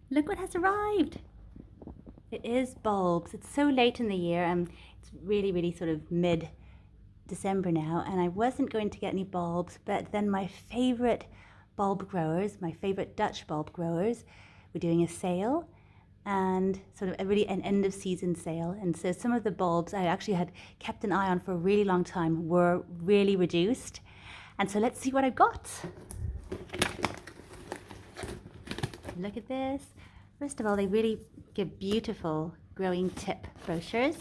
Look what has arrived. It is bulbs. It's so late in the year. It's really sort of mid-December now, and I wasn't going to get any bulbs, but then my favorite bulb growers, my favorite Dutch bulb growers, were doing a sale, and sort of really an end of season sale. And so some of the bulbs I actually had kept an eye on for a really long time were really reduced. And so let's see what I got. Look at this. First of all, they really give beautiful growing tip brochures.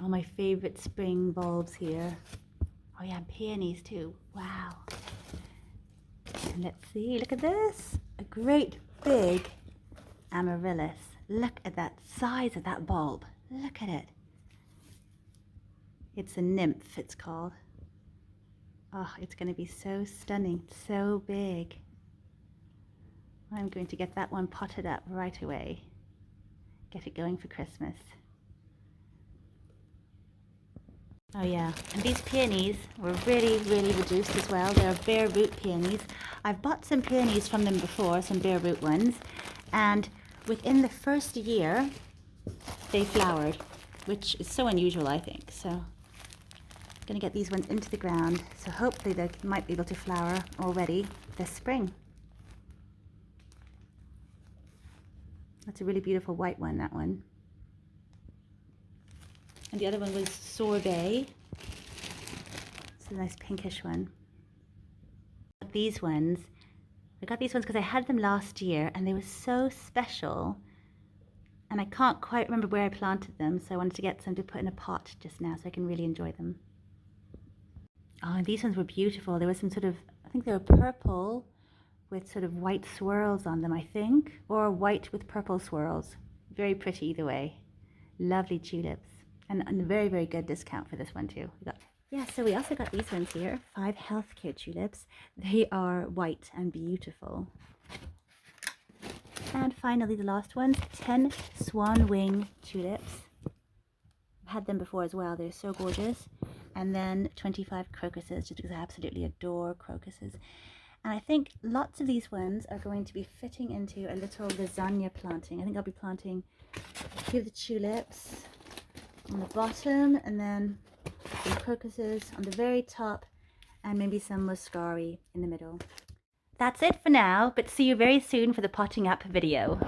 All my favorite spring bulbs here. Oh yeah, and peonies too. Wow. And let's see, look at this. A great big amaryllis. Look at that size of that bulb. Look at it. It's a nymph, it's called. Oh, it's going to be so stunning, so big. I'm going to get that one potted up right away. Get it going for Christmas. Oh yeah, and these peonies were really reduced as well. They're bare root peonies. I've bought some peonies from them before, some bare root ones, and within the first year they flowered, which is so unusual, I think. So I'm going to get these ones into the ground, so hopefully they might be able to flower already this spring. That's a really beautiful white one, that one. And the other one was sorbet. It's a nice pinkish one. These ones, I got these ones because I had them last year and they were so special. And I can't quite remember where I planted them, so I wanted to get some to put in a pot just now so I can really enjoy them. Oh, and these ones were beautiful. There was some sort of, I think they were purple with sort of white swirls on them, I think, or white with purple swirls. Very pretty either way. Lovely tulips. And a very good discount for this one too. So we also got these ones here, 5 healthcare tulips. They are white and beautiful. And finally the last ones, 10 swan wing tulips. I've had them before as well, they're so gorgeous. And then 25 crocuses, just because I absolutely adore crocuses. And I think lots of these ones are going to be fitting into a little lasagna planting. I think I'll be planting a few of the tulips on the bottom, and then some crocuses on the very top, and maybe some muscari in the middle. That's it for now, but see you very soon for the potting up video.